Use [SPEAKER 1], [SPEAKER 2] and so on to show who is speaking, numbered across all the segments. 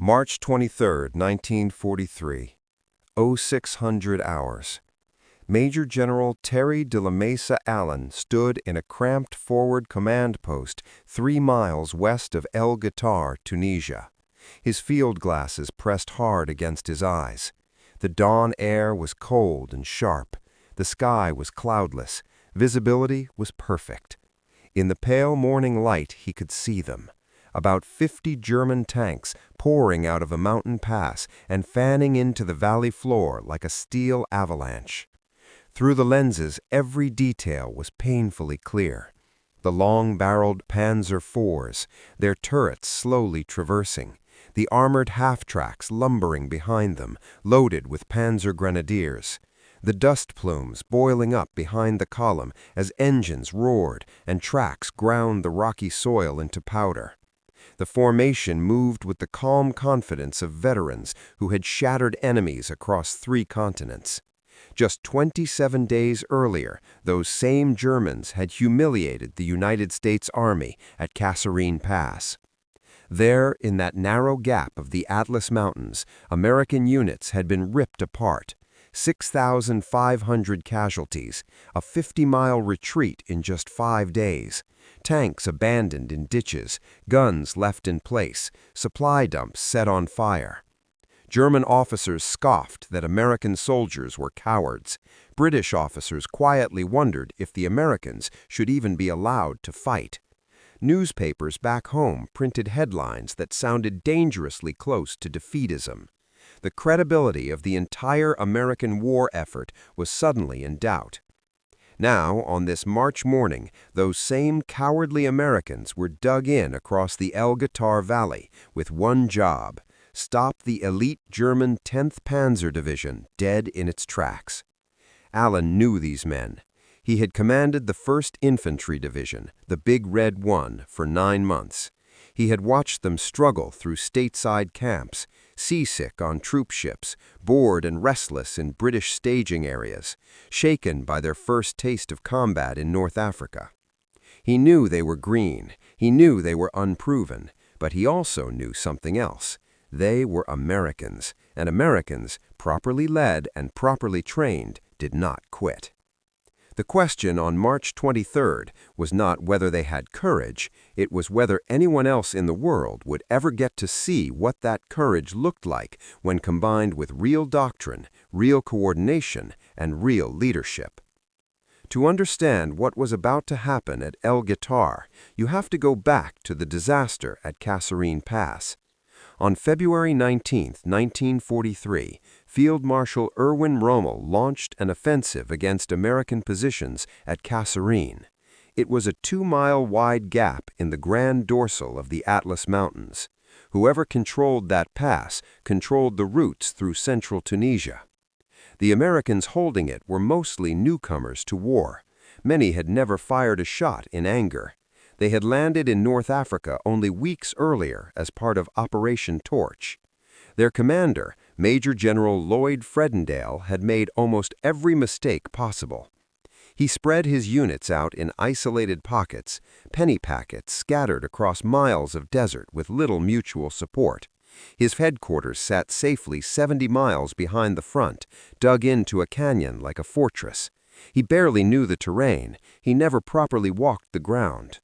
[SPEAKER 1] March 23, 1943, 0600 hours. Major General Terry de la Mesa Allen stood in a cramped forward command post 3 miles west of El Guitar, Tunisia. His field glasses pressed hard against his eyes. The dawn air was cold and sharp. The sky was cloudless. Visibility was perfect. In the pale morning light he could see them. About 50 German tanks pouring out of a mountain pass and fanning into the valley floor like a steel avalanche. Through the lenses, every detail was painfully clear. The long-barreled Panzer IVs, their turrets slowly traversing, the armored half-tracks lumbering behind them, loaded with Panzer Grenadiers, the dust plumes boiling up behind the column as engines roared and tracks ground the rocky soil into powder. The formation moved with the calm confidence of veterans who had shattered enemies across 3 continents. Just 27 days earlier, those same Germans had humiliated the United States Army at Kasserine Pass. There, in that narrow gap of the Atlas Mountains, American units had been ripped apart. 6,500 casualties, a 50-mile retreat in just 5 days, tanks abandoned in ditches, guns left in place, supply dumps set on fire. German officers scoffed that American soldiers were cowards. British officers quietly wondered if the Americans should even be allowed to fight. Newspapers back home printed headlines that sounded dangerously close to defeatism. The credibility of the entire American war effort was suddenly in doubt. Now, on this March morning, those same cowardly Americans were dug in across the El Guitar Valley with one job: stop the elite German 10th Panzer Division dead in its tracks. Allen knew these men. He had commanded the 1st Infantry Division, the Big Red One, for 9 months. He had watched them struggle through stateside camps, seasick on troop ships, bored and restless in British staging areas, shaken by their first taste of combat in North Africa. He knew they were green, he knew they were unproven, but he also knew something else. They were Americans, and Americans, properly led and properly trained, did not quit. The question on March 23rd was not whether they had courage, it was whether anyone else in the world would ever get to see what that courage looked like when combined with real doctrine, real coordination, and real leadership. To understand what was about to happen at El Guitar, you have to go back to the disaster at Kasserine Pass. On February 19, 1943, Field Marshal Erwin Rommel launched an offensive against American positions at Kasserine. It was a 2-mile-wide gap in the grand dorsal of the Atlas Mountains. Whoever controlled that pass controlled the routes through central Tunisia. The Americans holding it were mostly newcomers to war. Many had never fired a shot in anger. They had landed in North Africa only weeks earlier as part of Operation Torch. Their commander, Major General Lloyd Fredendale, had made almost every mistake possible. He spread his units out in isolated pockets, penny packets scattered across miles of desert with little mutual support. His headquarters sat safely 70 miles behind the front, dug into a canyon like a fortress. He barely knew the terrain. He never properly walked the ground.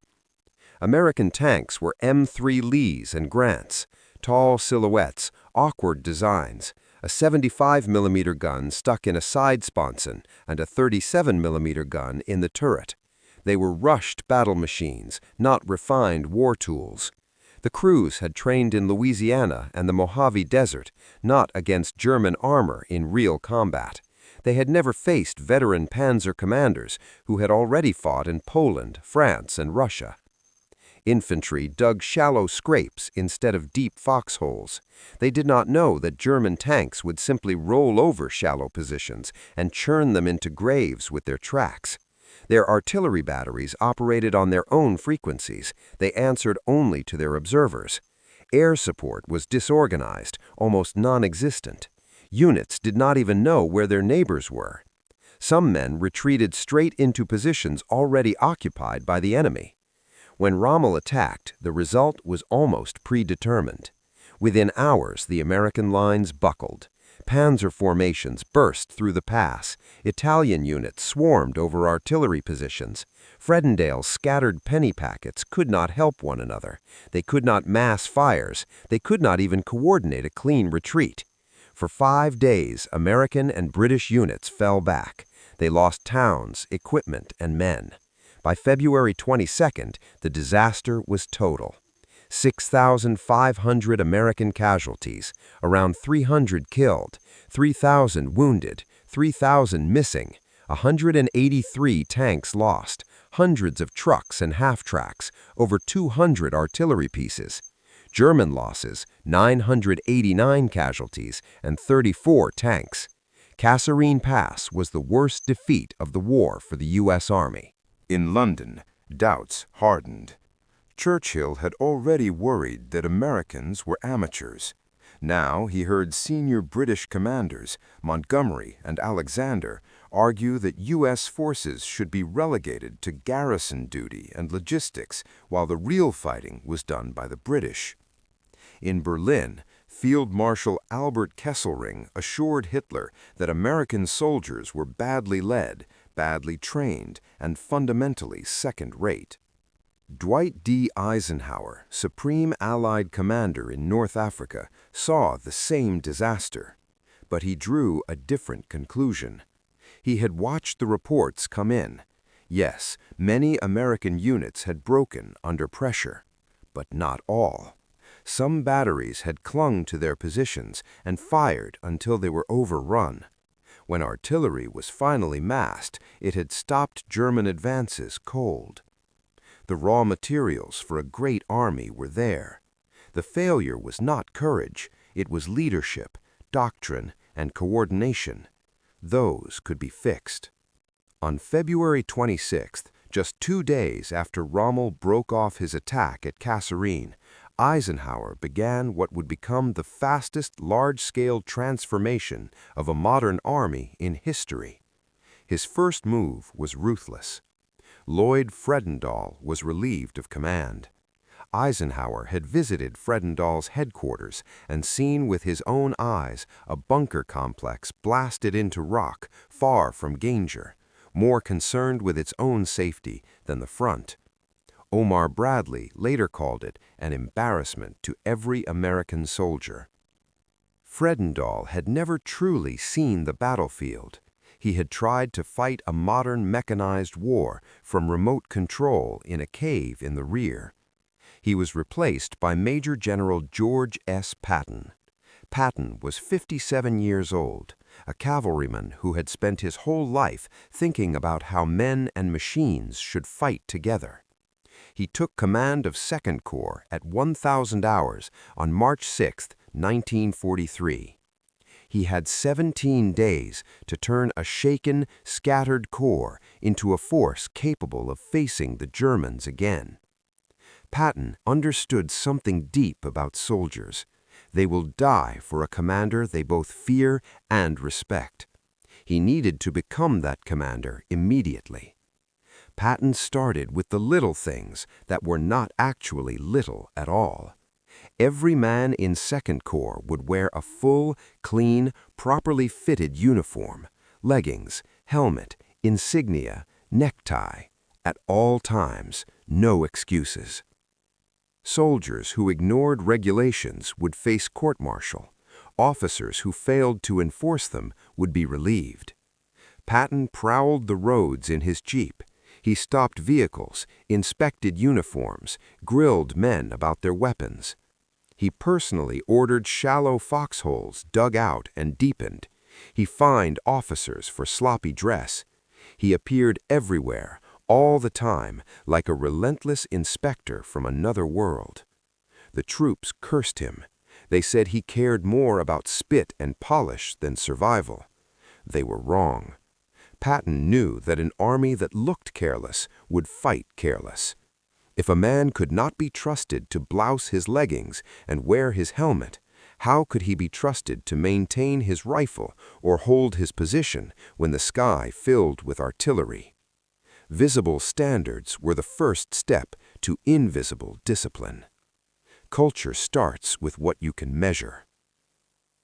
[SPEAKER 1] American tanks were M3 Lees and Grants, tall silhouettes, awkward designs, a 75mm gun stuck in a side sponson and a 37mm gun in the turret. They were rushed battle machines, not refined war tools. The crews had trained in Louisiana and the Mojave Desert, not against German armor in real combat. They had never faced veteran panzer commanders who had already fought in Poland, France, and Russia. Infantry dug shallow scrapes instead of deep foxholes. They did not know that German tanks would simply roll over shallow positions and churn them into graves with their tracks. Their artillery batteries operated on their own frequencies. They answered only to their observers. Air support was disorganized, almost non-existent. Units did not even know where their neighbors were. Some men retreated straight into positions already occupied by the enemy. When Rommel attacked, the result was almost predetermined. Within hours, the American lines buckled. Panzer formations burst through the pass. Italian units swarmed over artillery positions. Fredendale's scattered penny packets could not help one another. They could not mass fires. They could not even coordinate a clean retreat. For 5 days, American and British units fell back. They lost towns, equipment, and men. By February 22nd, the disaster was total. 6,500 American casualties, around 300 killed, 3,000 wounded, 3,000 missing, 183 tanks lost, hundreds of trucks and half-tracks, over 200 artillery pieces. German losses, 989 casualties and 34 tanks. Kasserine Pass was the worst defeat of the war for the U.S. Army.
[SPEAKER 2] In London, doubts hardened. Churchill had already worried that Americans were amateurs. Now he heard senior British commanders, Montgomery and Alexander, argue that U.S. forces should be relegated to garrison duty and logistics, while the real fighting was done by the British. In Berlin, Field Marshal Albert Kesselring assured Hitler that American soldiers were badly led, badly trained, and fundamentally second-rate. Dwight D. Eisenhower, Supreme Allied Commander in North Africa, saw the same disaster. But he drew a different conclusion. He had watched the reports come in. Yes, many American units had broken under pressure, but not all. Some batteries had clung to their positions and fired until they were overrun. When artillery was finally massed, it had stopped German advances cold. The raw materials for a great army were there. The failure was not courage, it was leadership, doctrine, and coordination. Those could be fixed. On February 26th, just 2 days after Rommel broke off his attack at Kasserine, Eisenhower began what would become the fastest large-scale transformation of a modern army in history. His first move was ruthless. Lloyd Fredendall was relieved of command. Eisenhower had visited Fredendall's headquarters and seen with his own eyes a bunker complex blasted into rock far from danger, more concerned with its own safety than the front. Omar Bradley later called it an embarrassment to every American soldier. Fredendall had never truly seen the battlefield. He had tried to fight a modern mechanized war from remote control in a cave in the rear. He was replaced by Major General George S. Patton. Patton was 57 years old, a cavalryman who had spent his whole life thinking about how men and machines should fight together. He took command of 2nd Corps at 1,000 hours on March 6, 1943. He had 17 days to turn a shaken, scattered corps into a force capable of facing the Germans again. Patton understood something deep about soldiers. They will die for a commander they both fear and respect. He needed to become that commander immediately. Patton started with the little things that were not actually little at all. Every man in 2nd Corps would wear a full, clean, properly fitted uniform, leggings, helmet, insignia, necktie, at all times, no excuses. Soldiers who ignored regulations would face court-martial. Officers who failed to enforce them would be relieved. Patton prowled the roads in his Jeep. He stopped vehicles, inspected uniforms, grilled men about their weapons. He personally ordered shallow foxholes dug out and deepened. He fined officers for sloppy dress. He appeared everywhere, all the time, like a relentless inspector from another world. The troops cursed him. They said he cared more about spit and polish than survival. They were wrong. Patton knew that an army that looked careless would fight careless. If a man could not be trusted to blouse his leggings and wear his helmet, how could he be trusted to maintain his rifle or hold his position when the sky filled with artillery? Visible standards were the first step to invisible discipline. Culture starts with what you can measure.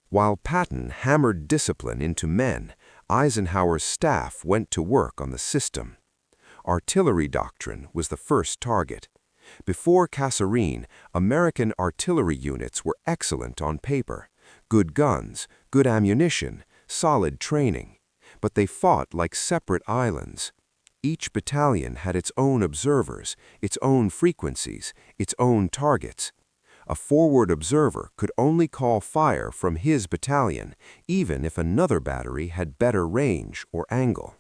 [SPEAKER 2] While Patton hammered discipline into men, Eisenhower's staff went to work on the system. Artillery doctrine was the first target. Before Kasserine, American artillery units were excellent on paper. Good guns, good ammunition, solid training. But they fought like separate islands. Each battalion had its own observers, its own frequencies, its own targets. A forward observer could only call fire from his battalion, even if another battery had better range or angle.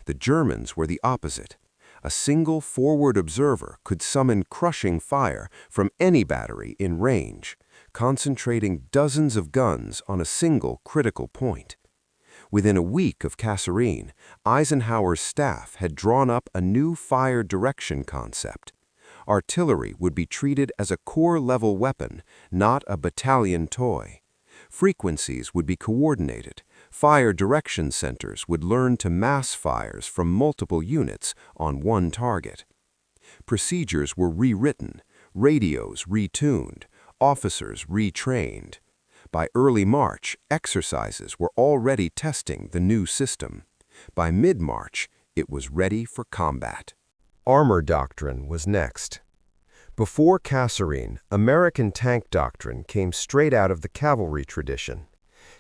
[SPEAKER 2] The Germans were the opposite. A single forward observer could summon crushing fire from any battery in range, concentrating dozens of guns on a single critical point. Within a week of Kasserine, Eisenhower's staff had drawn up a new fire direction concept. Artillery would be treated as a corps-level weapon, not a battalion toy. Frequencies would be coordinated. Fire direction centers would learn to mass fires from multiple units on one target. Procedures were rewritten, radios retuned, officers retrained. By early March, exercises were already testing the new system. By mid-March, it was ready for combat.
[SPEAKER 1] Armor doctrine was next. Before Kasserine, American tank doctrine came straight out of the cavalry tradition.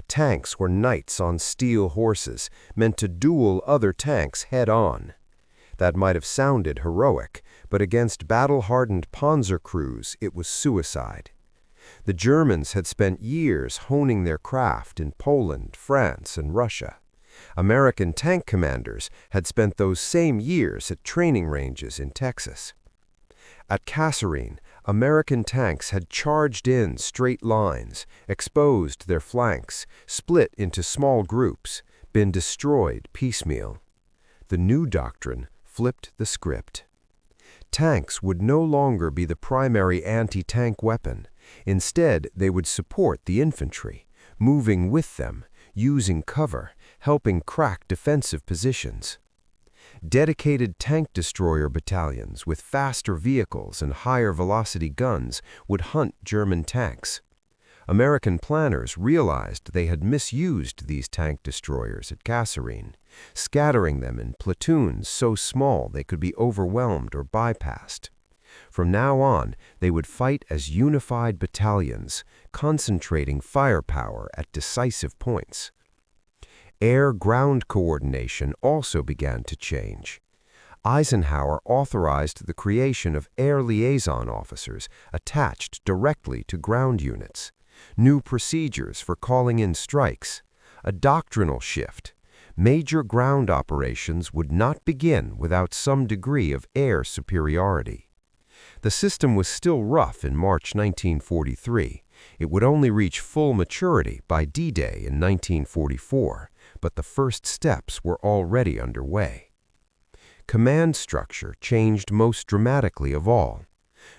[SPEAKER 1] Tanks were knights on steel horses, meant to duel other tanks head-on. That might have sounded heroic, but against battle-hardened Panzer crews, it was suicide. The Germans had spent years honing their craft in Poland, France, and Russia. American tank commanders had spent those same years at training ranges in Texas. At Kasserine, American tanks had charged in straight lines, exposed their flanks, split into small groups, been destroyed piecemeal. The new doctrine flipped the script. Tanks would no longer be the primary anti-tank weapon. Instead, they would support the infantry, moving with them, using cover, helping crack defensive positions. Dedicated tank destroyer battalions with faster vehicles and higher velocity guns would hunt German tanks. American planners realized they had misused these tank destroyers at Kasserine, scattering them in platoons so small they could be overwhelmed or bypassed. From now on, they would fight as unified battalions, concentrating firepower at decisive points. Air-ground coordination also began to change. Eisenhower authorized the creation of air liaison officers attached directly to ground units, new procedures for calling in strikes, a doctrinal shift. Major ground operations would not begin without some degree of air superiority. The system was still rough in March 1943. It would only reach full maturity by D-Day in 1944, but the first steps were already underway. Command structure changed most dramatically of all.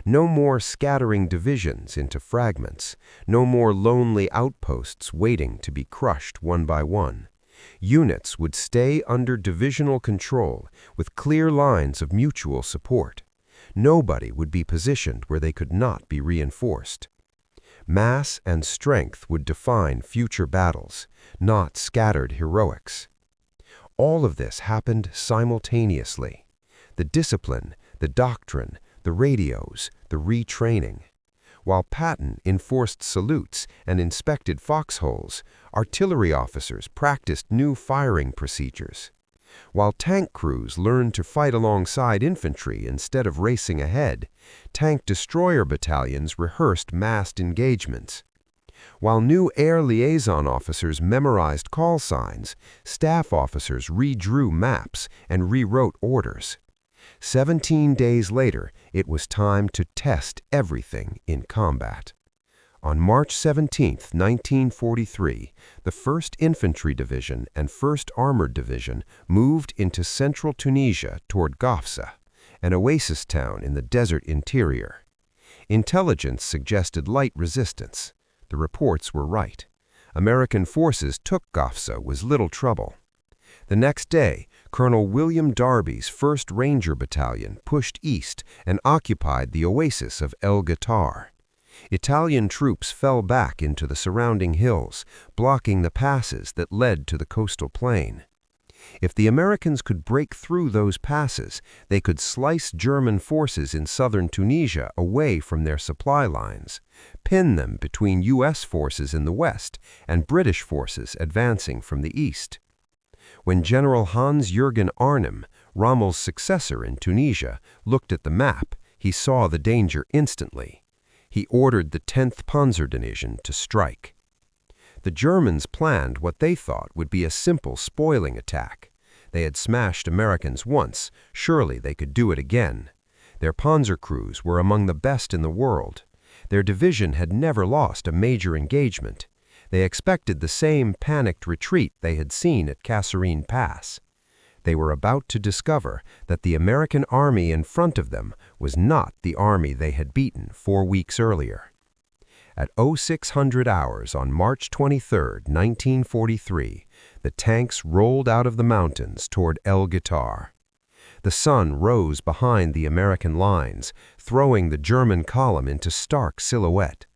[SPEAKER 1] No more scattering divisions into fragments, no more lonely outposts waiting to be crushed one by one. Units would stay under divisional control with clear lines of mutual support. Nobody would be positioned where they could not be reinforced. Mass and strength would define future battles, not scattered heroics. All of this happened simultaneously. The discipline, the doctrine, the radios, the retraining. While Patton enforced salutes and inspected foxholes, artillery officers practiced new firing procedures. While tank crews learned to fight alongside infantry instead of racing ahead, tank destroyer battalions rehearsed massed engagements. While new air liaison officers memorized call signs, staff officers redrew maps and rewrote orders. 17 days later, it was time to test everything in combat. On March 17, 1943, the 1st Infantry Division and 1st Armored Division moved into central Tunisia toward Gafsa, an oasis town in the desert interior. Intelligence suggested light resistance. The reports were right. American forces took Gafsa with little trouble. The next day, Colonel William Darby's 1st Ranger Battalion pushed east and occupied the oasis of El Ghoutar. Italian troops fell back into the surrounding hills, blocking the passes that led to the coastal plain. If the Americans could break through those passes, they could slice German forces in southern Tunisia away from their supply lines, pin them between U.S. forces in the west and British forces advancing from the east. When General Hans-Jürgen Arnim, Rommel's successor in Tunisia, looked at the map, he saw the danger instantly. He ordered the 10th Panzer Division to strike. The Germans planned what they thought would be a simple spoiling attack. They had smashed Americans once, surely they could do it again. Their Panzer crews were among the best in the world. Their division had never lost a major engagement. They expected the same panicked retreat they had seen at Kasserine Pass. They were about to discover that the American army in front of them was not the army they had beaten 4 weeks earlier. At 0600 hours on March 23, 1943, the tanks rolled out of the mountains toward El Guitar. The sun rose behind the American lines, throwing the German column into stark silhouette.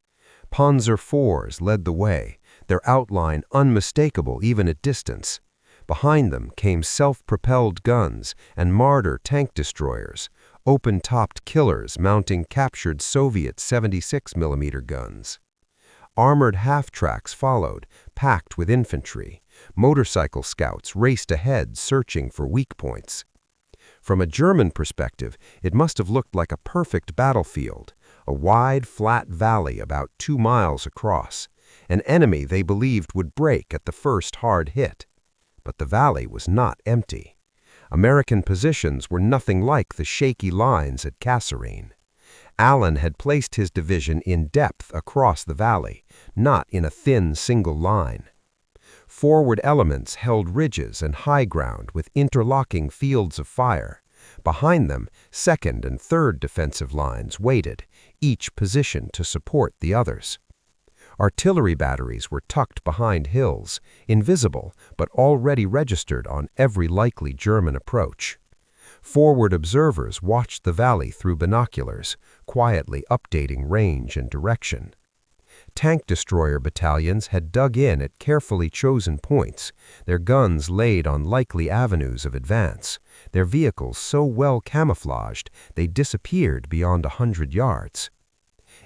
[SPEAKER 1] Panzer IVs led the way, their outline unmistakable even at distance. Behind them came self-propelled guns and Marder tank destroyers, open-topped killers mounting captured Soviet 76mm guns. Armored half-tracks followed, packed with infantry. Motorcycle scouts raced ahead, searching for weak points. From a German perspective, it must have looked like a perfect battlefield, a wide, flat valley about 2 miles across, an enemy they believed would break at the first hard hit. But the valley was not empty. American positions were nothing like the shaky lines at Kasserine. Allen had placed his division in depth across the valley, not in a thin single line. Forward elements held ridges and high ground with interlocking fields of fire. Behind them, second and third defensive lines waited, each positioned to support the others. Artillery batteries were tucked behind hills, invisible but already registered on every likely German approach. Forward observers watched the valley through binoculars, quietly updating range and direction. Tank destroyer battalions had dug in at carefully chosen points, their guns laid on likely avenues of advance, their vehicles so well camouflaged they disappeared beyond 100 yards.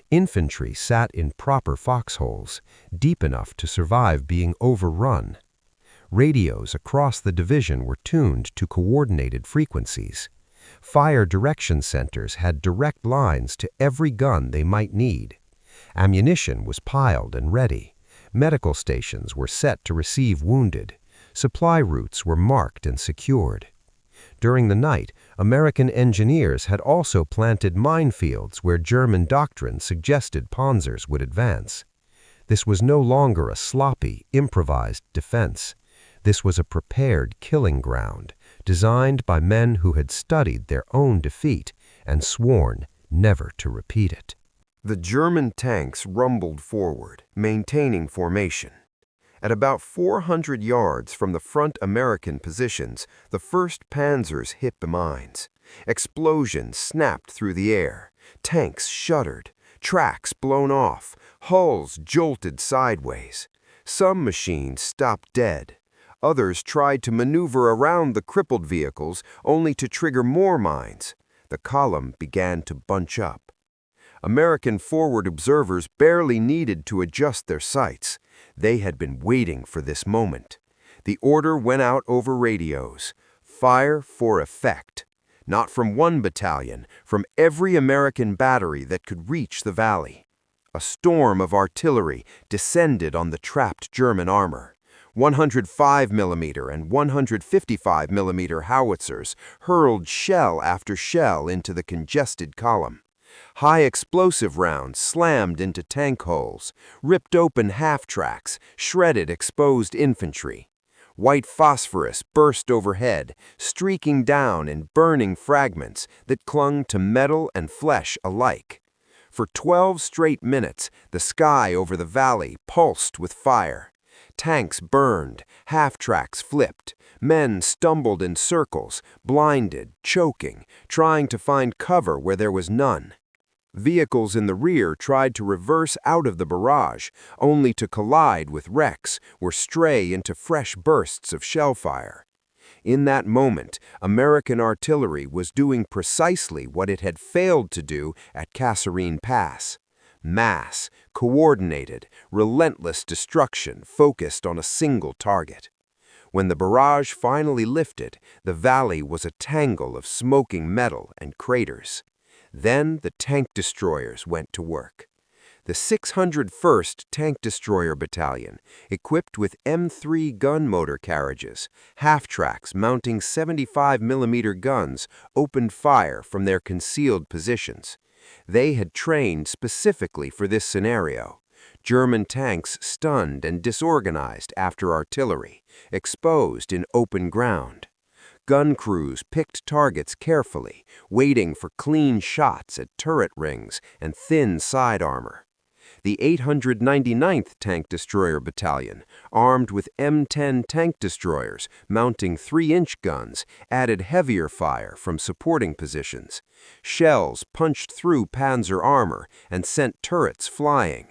[SPEAKER 1] Infantry sat in proper foxholes, deep enough to survive being overrun. Radios across the division were tuned to coordinated frequencies. Fire direction centers had direct lines to every gun they might need. Ammunition was piled and ready. Medical stations were set to receive wounded. Supply routes were marked and secured. During the night, American engineers had also planted minefields where German doctrine suggested panzers would advance. This was no longer a sloppy, improvised defense. This was a prepared killing ground, designed by men who had studied their own defeat and sworn never to repeat it. The German tanks rumbled forward, maintaining formation. At about 400 yards from the front American positions, the 1st Panzers hit the mines. Explosions snapped through the air. Tanks shuddered. Tracks blown off. Hulls jolted sideways. Some machines stopped dead. Others tried to maneuver around the crippled vehicles, only to trigger more mines. The column began to bunch up. American forward observers barely needed to adjust their sights. They had been waiting for this moment. The order went out over radios. Fire for effect. Not from one battalion, from every American battery that could reach the valley. A storm of artillery descended on the trapped German armor. 105mm and 155mm howitzers hurled shell after shell into the congested column. High explosive rounds slammed into tank hulls, ripped open half-tracks, shredded exposed infantry. White phosphorus burst overhead, streaking down in burning fragments that clung to metal and flesh alike. For 12 straight minutes, the sky over the valley pulsed with fire. Tanks burned, half-tracks flipped, men stumbled in circles, blinded, choking, trying to find cover where there was none. Vehicles in the rear tried to reverse out of the barrage, only to collide with wrecks or stray into fresh bursts of shell fire. In that moment, American artillery was doing precisely what it had failed to do at Kasserine Pass. Mass, coordinated, relentless destruction focused on a single target. When the barrage finally lifted, the valley was a tangle of smoking metal and craters. Then the tank destroyers went to work. The 601st Tank Destroyer Battalion, equipped with M3 gun motor carriages, half-tracks mounting 75mm guns, opened fire from their concealed positions. They had trained specifically for this scenario. German tanks stunned and disorganized after artillery, exposed in open ground. Gun crews picked targets carefully, waiting for clean shots at turret rings and thin side armor. The 899th Tank Destroyer Battalion, armed with M10 tank destroyers mounting 3-inch guns, added heavier fire from supporting positions. Shells punched through Panzer armor and sent turrets flying.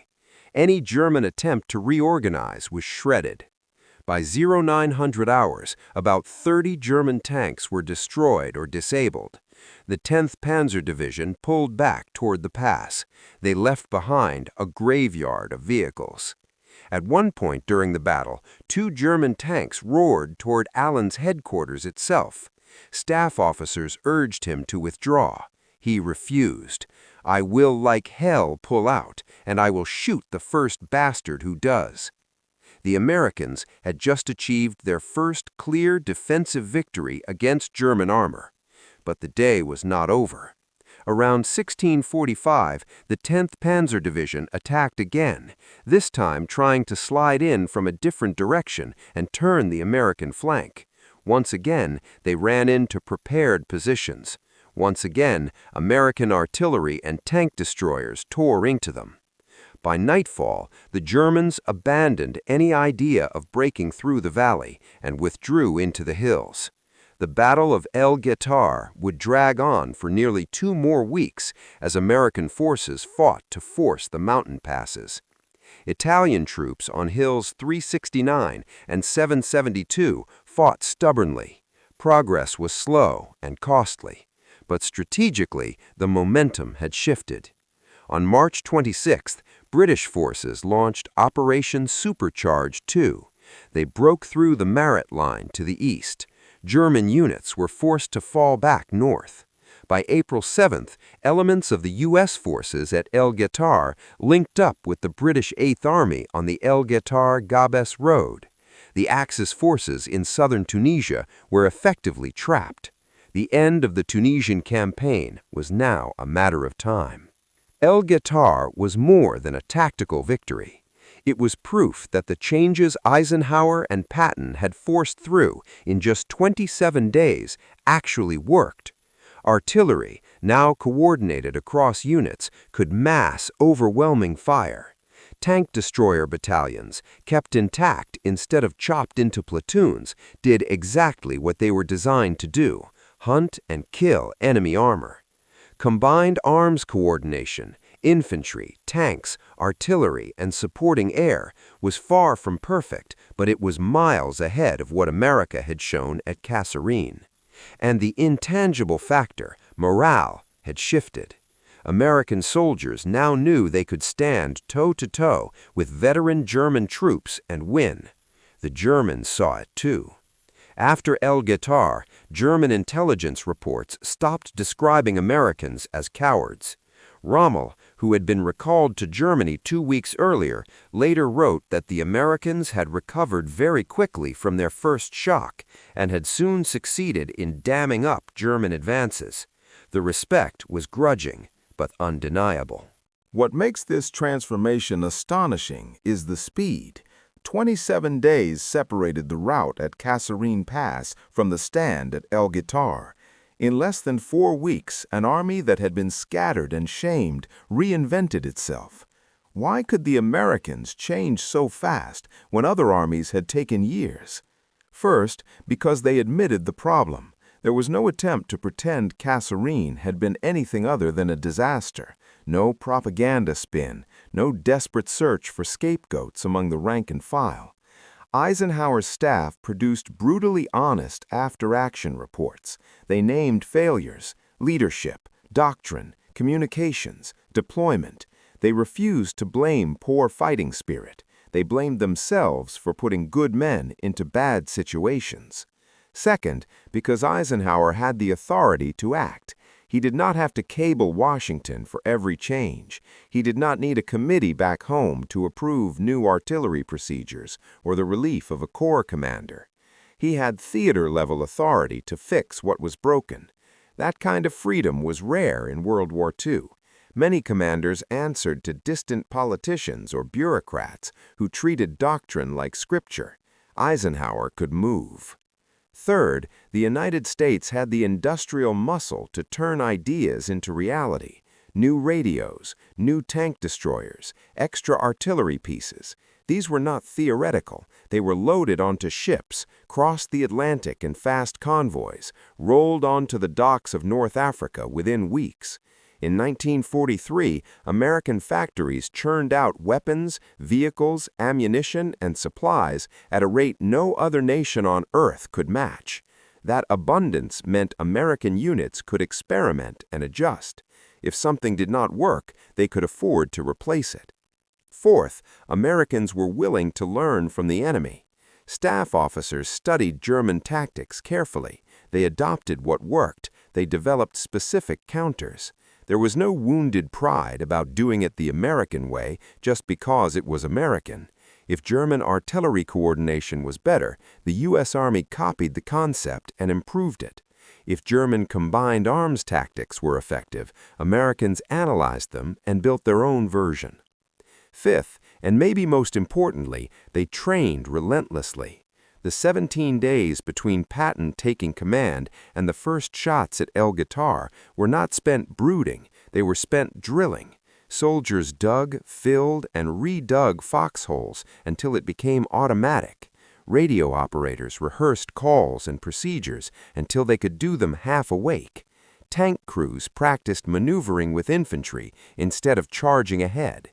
[SPEAKER 1] Any German attempt to reorganize was shredded. By 0900 hours, about 30 German tanks were destroyed or disabled. The 10th Panzer Division pulled back toward the pass. They left behind a graveyard of vehicles. At one point during the battle, 2 German tanks roared toward Allen's headquarters itself. Staff officers urged him to withdraw. He refused. "I will like hell pull out, and I will shoot the first bastard who does." The Americans had just achieved their first clear defensive victory against German armor. But the day was not over. Around 1645, the 10th Panzer Division attacked again, this time trying to slide in from a different direction and turn the American flank. Once again, they ran into prepared positions. Once again, American artillery and tank destroyers tore into them. By nightfall, the Germans abandoned any idea of breaking through the valley and withdrew into the hills. The Battle of El Guetar would drag on for nearly 2 more weeks as American forces fought to force the mountain passes. Italian troops on hills 369 and 772 fought stubbornly. Progress was slow and costly, but strategically the momentum had shifted. On March 26th, British forces launched Operation Supercharge II. They broke through the Marat Line to the east. German units were forced to fall back north. By April 7th, elements of the U.S. forces at El Guetar linked up with the British 8th Army on the El Guetar-Gabes Road. The Axis forces in southern Tunisia were effectively trapped. The end of the Tunisian campaign was now a matter of time. El Guetar was more than a tactical victory. It was proof that the changes Eisenhower and Patton had forced through in just 27 days actually worked. Artillery, now coordinated across units, could mass overwhelming fire. Tank destroyer battalions, kept intact instead of chopped into platoons, did exactly what they were designed to do: hunt and kill enemy armor. Combined arms coordination, infantry, tanks, artillery, and supporting air was far from perfect, but it was miles ahead of what America had shown at Kasserine. And the intangible factor, morale, had shifted. American soldiers now knew they could stand toe-to-toe with veteran German troops and win. The Germans saw it too. After El Guetar, German intelligence reports stopped describing Americans as cowards. Rommel, who had been recalled to Germany 2 weeks earlier, later wrote that the Americans had recovered very quickly from their first shock and had soon succeeded in damming up German advances. The respect was grudging, but undeniable.
[SPEAKER 2] What makes this transformation astonishing is the speed. 27 days separated the route at Kasserine Pass from the stand at El Guetar. In less than 4 weeks, an army that had been scattered and shamed reinvented itself. Why could the Americans change so fast when other armies had taken years? First, because they admitted the problem. There was no attempt to pretend Kasserine had been anything other than a disaster. No propaganda spin, no desperate search for scapegoats among the rank and file. Eisenhower's staff produced brutally honest after-action reports. They named failures, leadership, doctrine, communications, deployment. They refused to blame poor fighting spirit. They blamed themselves for putting good men into bad situations. Second, because Eisenhower had the authority to act. He did not have to cable Washington for every change. He did not need a committee back home to approve new artillery procedures or the relief of a corps commander. He had theater-level authority to fix what was broken. That kind of freedom was rare in World War II. Many commanders answered to distant politicians or bureaucrats who treated doctrine like scripture. Eisenhower could move. Third, the United States had the industrial muscle to turn ideas into reality. New radios, new tank destroyers, extra artillery pieces. These were not theoretical. They were loaded onto ships, crossed the Atlantic in fast convoys, rolled onto the docks of North Africa within weeks. In 1943, American factories churned out weapons, vehicles, ammunition, and supplies at a rate no other nation on Earth could match. That abundance meant American units could experiment and adjust. If something did not work, they could afford to replace it. Fourth, Americans were willing to learn from the enemy. Staff officers studied German tactics carefully. They adopted what worked. They developed specific counters. There was no wounded pride about doing it the American way just because it was American. If German artillery coordination was better, the U.S. Army copied the concept and improved it. If German combined arms tactics were effective, Americans analyzed them and built their own version. Fifth, and maybe most importantly, they trained relentlessly. The 17 days between Patton taking command and the first shots at El Guitar were not spent brooding, they were spent drilling. Soldiers dug, filled, and redug foxholes until it became automatic. Radio operators rehearsed calls and procedures until they could do them half awake. Tank crews practiced maneuvering with infantry instead of charging ahead.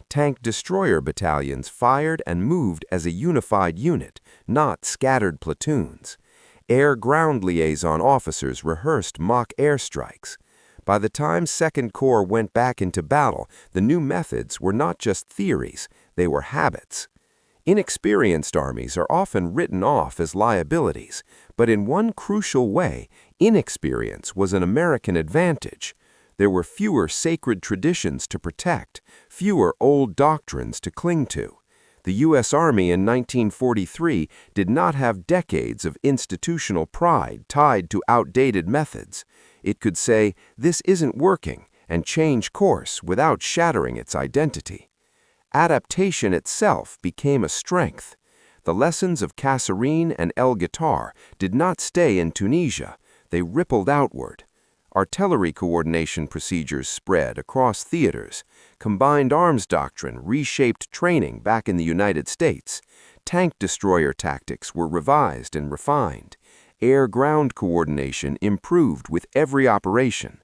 [SPEAKER 2] Tank destroyer battalions fired and moved as a unified unit, not scattered platoons. Air-ground liaison officers rehearsed mock airstrikes. By the time Second Corps went back into battle, the new methods were not just theories, they were habits. Inexperienced armies are often written off as liabilities, but in one crucial way, inexperience was an American advantage. There were fewer sacred traditions to protect, fewer old doctrines to cling to. The U.S. Army in 1943 did not have decades of institutional pride tied to outdated methods. It could say, "This isn't working," and change course without shattering its identity. Adaptation itself became a strength. The lessons of Kasserine and El Guitar did not stay in Tunisia, they rippled outward. Artillery coordination procedures spread across theaters. Combined arms doctrine reshaped training back in the United States. Tank destroyer tactics were revised and refined. Air-ground coordination improved with every operation.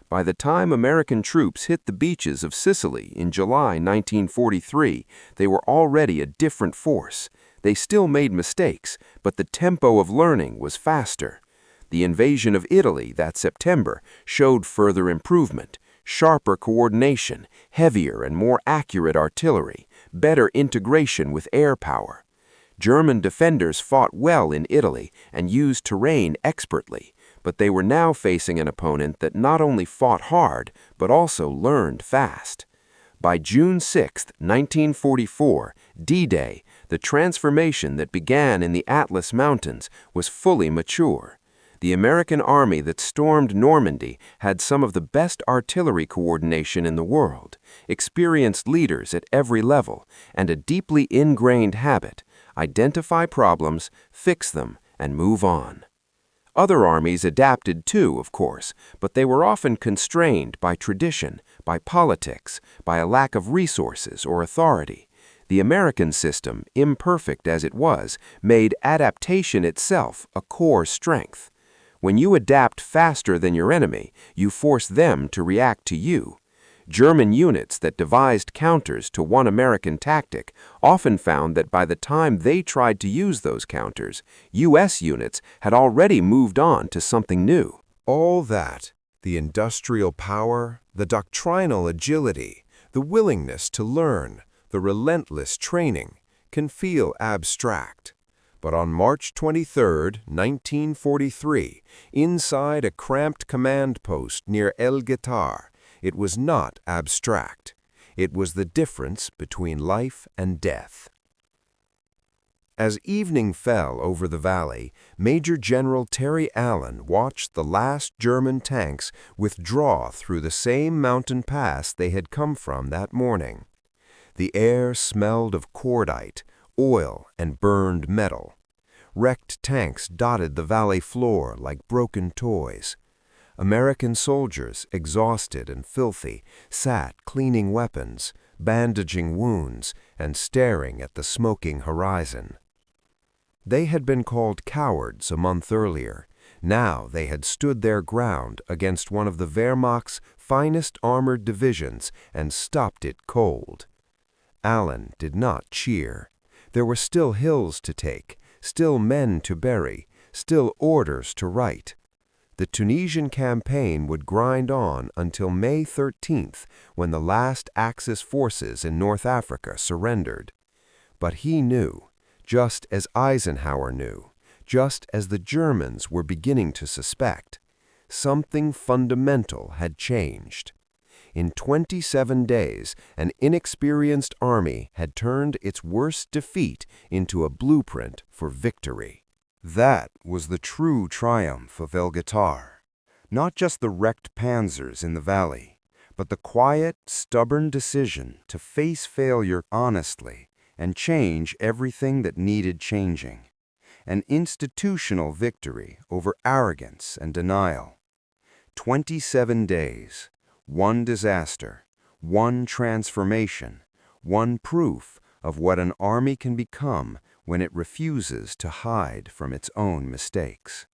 [SPEAKER 2] By the time American troops hit the beaches of Sicily in July 1943, they were already a different force. They still made mistakes, but the tempo of learning was faster. The invasion of Italy that September showed further improvement, sharper coordination, heavier and more accurate artillery, better integration with air power. German defenders fought well in Italy and used terrain expertly, but they were now facing an opponent that not only fought hard, but also learned fast. By June 6, 1944, D-Day, the transformation that began in the Atlas Mountains was fully mature. The American army that stormed Normandy had some of the best artillery coordination in the world, experienced leaders at every level, and a deeply ingrained habit: identify problems, fix them, and move on. Other armies adapted too, of course, but they were often constrained by tradition, by politics, by a lack of resources or authority. The American system, imperfect as it was, made adaptation itself a core strength. When you adapt faster than your enemy, you force them to react to you.
[SPEAKER 1] German units that devised counters to one American tactic often found that by the time they tried to use those counters, U.S. units had already moved on to something new.
[SPEAKER 2] All that, the industrial power, the doctrinal agility, the willingness to learn, the relentless training, can feel abstract. But on March 23, 1943, inside a cramped command post near El Guetar, it was not abstract. It was the difference between life and death. As evening fell over the valley, Major General Terry Allen watched the last German tanks withdraw through the same mountain pass they had come from that morning. The air smelled of cordite, oil, and burned metal. Wrecked tanks dotted the valley floor like broken toys. American soldiers, exhausted and filthy, sat cleaning weapons, bandaging wounds, and staring at the smoking horizon. They had been called cowards a month earlier. Now they had stood their ground against one of the Wehrmacht's finest armored divisions and stopped it cold. Allen did not cheer. There were still hills to take, still men to bury, still orders to write. The Tunisian campaign would grind on until May 13th, when the last Axis forces in North Africa surrendered. But he knew, just as Eisenhower knew, just as the Germans were beginning to suspect, something fundamental had changed. In 27 days, an inexperienced army had turned its worst defeat into a blueprint for victory. That was the true triumph of El Guetar. Not just the wrecked panzers in the valley, but the quiet, stubborn decision to face failure honestly and change everything that needed changing. An institutional victory over arrogance and denial. 27 days, one disaster, one transformation, one proof of what an army can become when it refuses to hide from its own mistakes.